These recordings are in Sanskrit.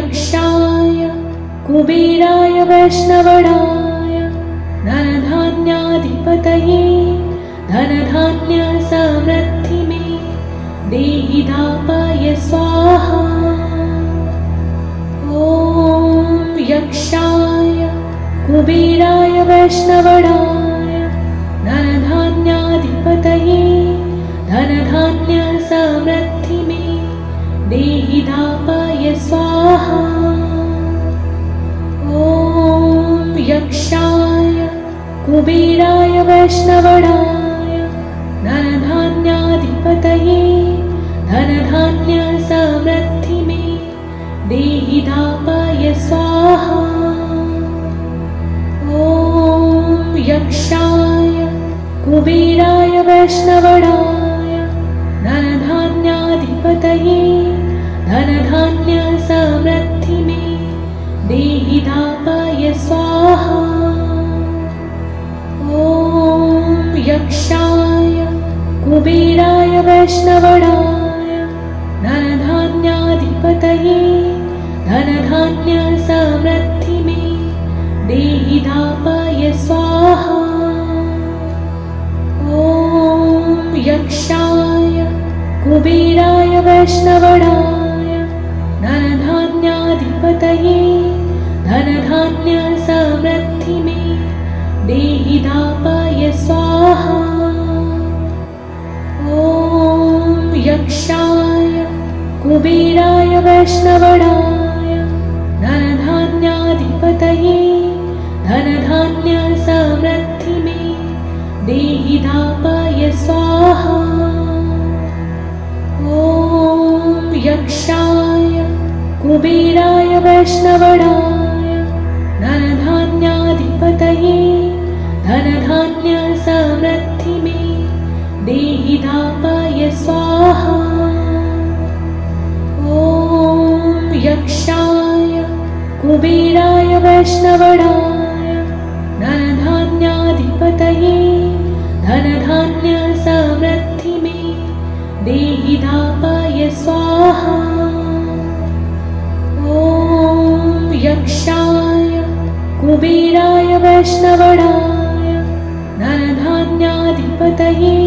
यक्षाय कुबेराय वैष्णवणाय धनधान्याधिपतये धनधान्य समृद्धि मे देहि दापय स्वाहा। ॐ यक्षाय कुबेराय वैष्णवणाय धनधान्याधिपतये धनधान्य समृद्धि मे देहि दापय स्वाहा। ॐ यक्षाय कुबेराय वैष्णवणाय धनधान्याधिपतये धनधान्य समृद्धि मे देहि दापय स्वाहा। ॐ यक्षाय कुबेराय वैष्णवणाय धनधान्याधिपतये धनधान्य समृद्धि मे देहि दापय स्वाहा। ॐ यक्षाय कुबेराय वैष्णवणाय धनधान्याधिपतये धनधान्य समृद्धि मे देहि दापय स्वाहा। ॐ यक्षाय कुबेराय वैष्णवणाय धनधान्याधिपतये धनधान्य समृद्धि मे देहि दापय स्वाहा। ॐ यक्षाय कुबेराय वैष्णवणाय धनधान्याधिपतये धनधान्य समृद्धि मे देहि दापय स्वाहा। ॐ यक्षाय कुबेराय वैष्णवणाय धनधान्याधिपतये धनधान्य समृद्धि मे देहि दापय स्वाहा। ॐ यक्षाय कुबेराय वैष्णवणाय धनधान्याधिपतये धनधान्य समृद्धि मे देहि दापय स्वाहा। ॐ यक्षाय कुबेराय वैष्णवणाय धनधान्याधिपतये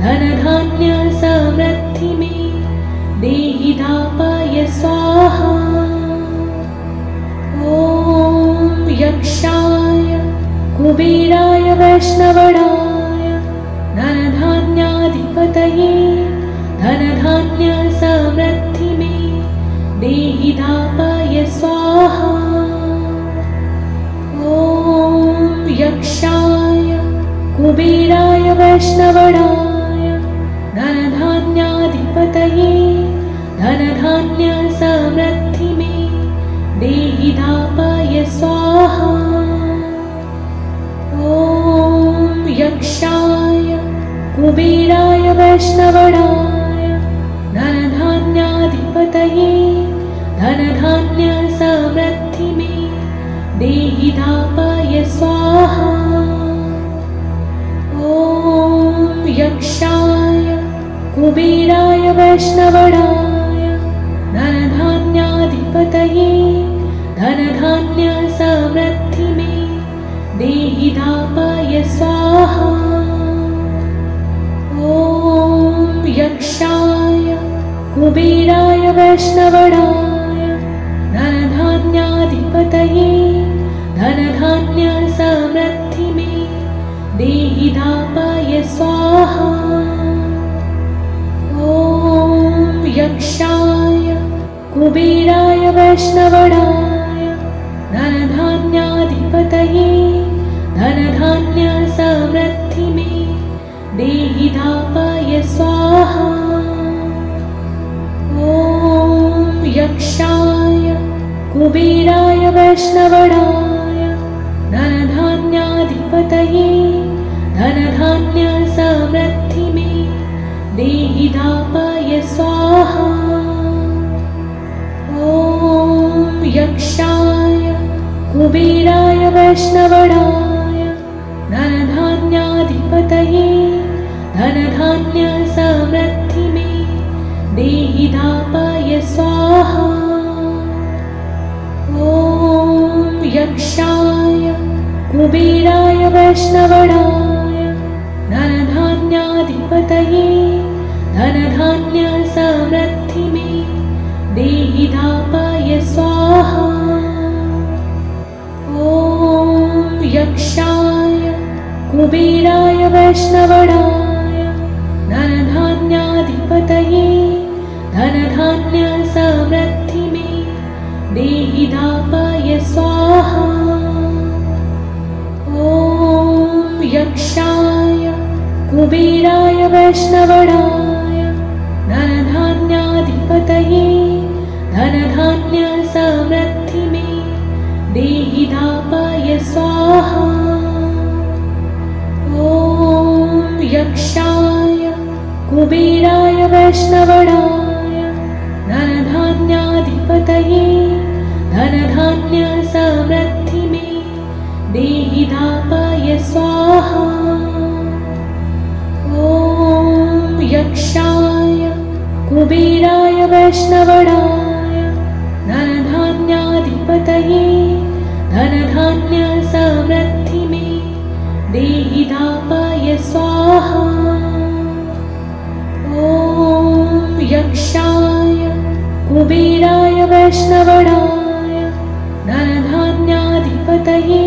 धनधान्य समृद्धि मे देहि दापय स्वाहा। ॐ यक्षाय कुबेराय वैष्णवणाय धनधान्याधिपतये धनधान्य समृद्धि मे देहि दापय स्वाहा। ॐ यक्षाय कुबेराय वैष्णवणाय धनधान्याधिपतये धनधान्य समृद्धि मे देहि दापय स्वाहा। ॐ यक्षाय कुबेराय वैष्णवणाय धनधान्याधिपतये धनधान्य समृद्धि मे देहि दापय स्वाहा। ॐ यक्षाय कुबेराय वैष्णवणाय धनधान्याधिपतये धनधान्य समृद्धि मे देहि दापय स्वाहा। ॐ यक्षाय कुबेराय वैष्णवणाय धनधान्याधिपतये धनधान्य समृद्धि मे देहि दापय स्वाहा। ॐ यक्षाय कुबेराय वैष्णवणाय धनधान्याधिपतये धनधान्य समृद्धि मे देहि दापय स्वाहा। ॐ यक्षाय कुबेराय वैष्णवणाय धनधान्याधिपतये धनधान्य समृद्धि मे देहि दापय स्वाहा। ॐ यक्षाय कुबेराय वैष्णवणाय धनधान्याधिपतये धनधान्य समृद्धि मे देहि दापय स्वाहा। ॐ कुबेराय वैष्णवणाय धनधान्याधिपतये धनधान्यसमृद्धि मे देहि धापाय स्वाहा। ॐ यक्षाय कुबेराय वैष्णवणाय धनधान्याधिपतये धनधान्यसमृद्धि मे देहि धापाय स्वाहा। ॐ यक्षाय कुबेराय वैष्णवणाय धनधान्याधिपतये धनधान्यसमृद्धि मे देहि धापाय स्वाहा। ॐ यक्षाय कुबेराय वैष्णवणाय धनधान्याधिपतये धनधान्यसमृद्धि मे देहि धापाय स्वाहा। ॐ यक्षाय कुबेराय वैष्णवणाय धनधान्याधिपतये धनधान्यसमृद्धि मे देहि धापाय स्वाहा। ॐ यक्षाय कुबेराय वैष्णवणाय धनधान्याधिपतये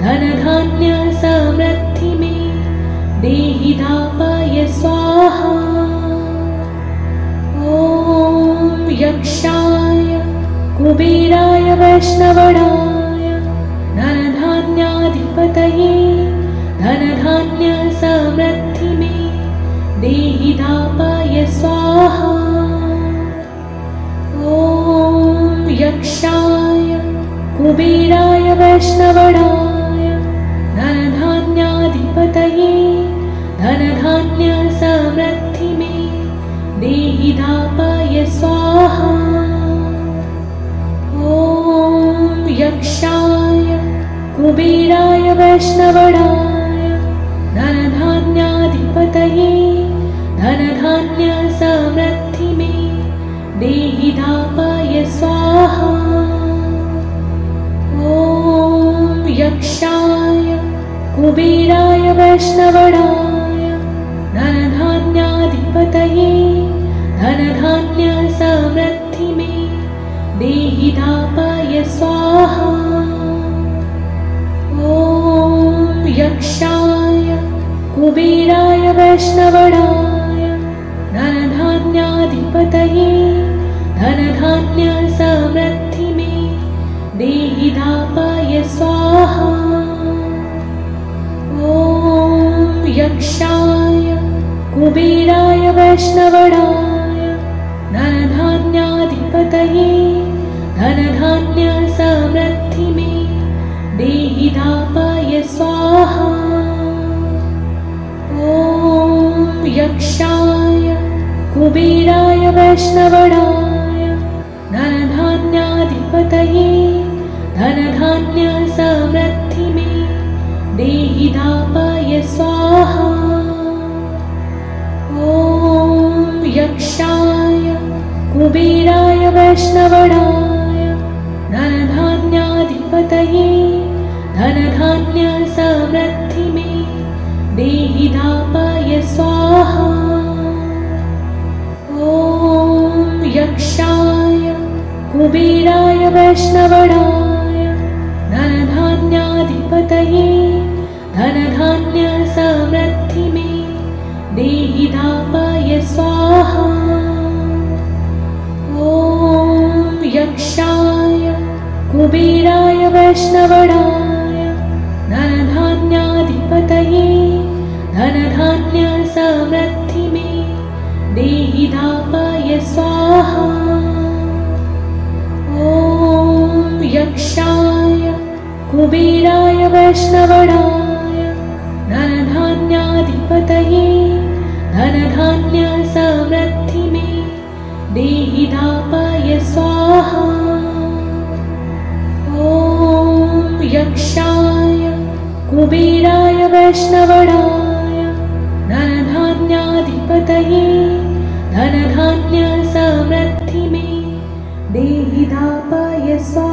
धनधान्यसमृद्धि मे देहि धापाय स्वाहा। ॐ यक्षाय कुबेराय वैष्णवणाय धनधान्याधिपतये धनधान्यसमृद्धि मे देहि धापाय स्वाहा। ॐ यक्षाय कुबेराय वैष्णवणाय धनधान्याधिपतये धनधान्यसमृद्धि मे देहि धापाय स्वाहा। ॐ यक्षाय कुबेराय वैष्णवणाय धनधान्याधिपतये धनधान्यसमृद्धि मे देहि धापाय स्वाहा। ॐ यक्षाय कुबेराय वैष्णवणाय धनधान्याधिपतये धनधान्यसमृद्धि मे देहि धापाय स्वाहा। ॐ यक्षाय कुबेराय वैष्णवणाय धनधान्याधिपतये धनधान्यसमृद्धि मे देहि धापाय स्वाहा। ॐ यक्षाय कुबेराय वैष्णवणाय धनधान्याधिपतये धनधान्यसमृद्धि मे देहि धापाय स्वाहा। ॐ यक्षाय कुबेराय वैष्णवणाय धनधान्याधिपतये धनधान्यसमृद्धि मे देहि धापाय स्वाहा। ॐ यक्षाय कुबेराय वैष्णवणाय धनधान्याधिपतये धनधान्यसमृद्धि मे देहि धापाय स्वाहा। ॐ यक्षाय कुबेराय वैष्णवणाय धनधान्याधिपतये धनधान्यसमृद्धि मे देहि धापाय स्वाहा। ॐ यक्षाय कुबेराय वैष्णवणाय धनधान्याधिपतये धनधान्यसमृद्धि मे देहि धापाय स्वाहा। ॐ यक्षाय कुबेराय वैष्णवणाय धनधान्याधिपतये धनधान्यसमृद्धि मे देहि धापाय स्वाहा। ॐ यक्षाय कुबेराय वैष्णवणाय धनधान्याधिपतये धनधान्यसमृद्धि मे देहि धापाय स्वाहा।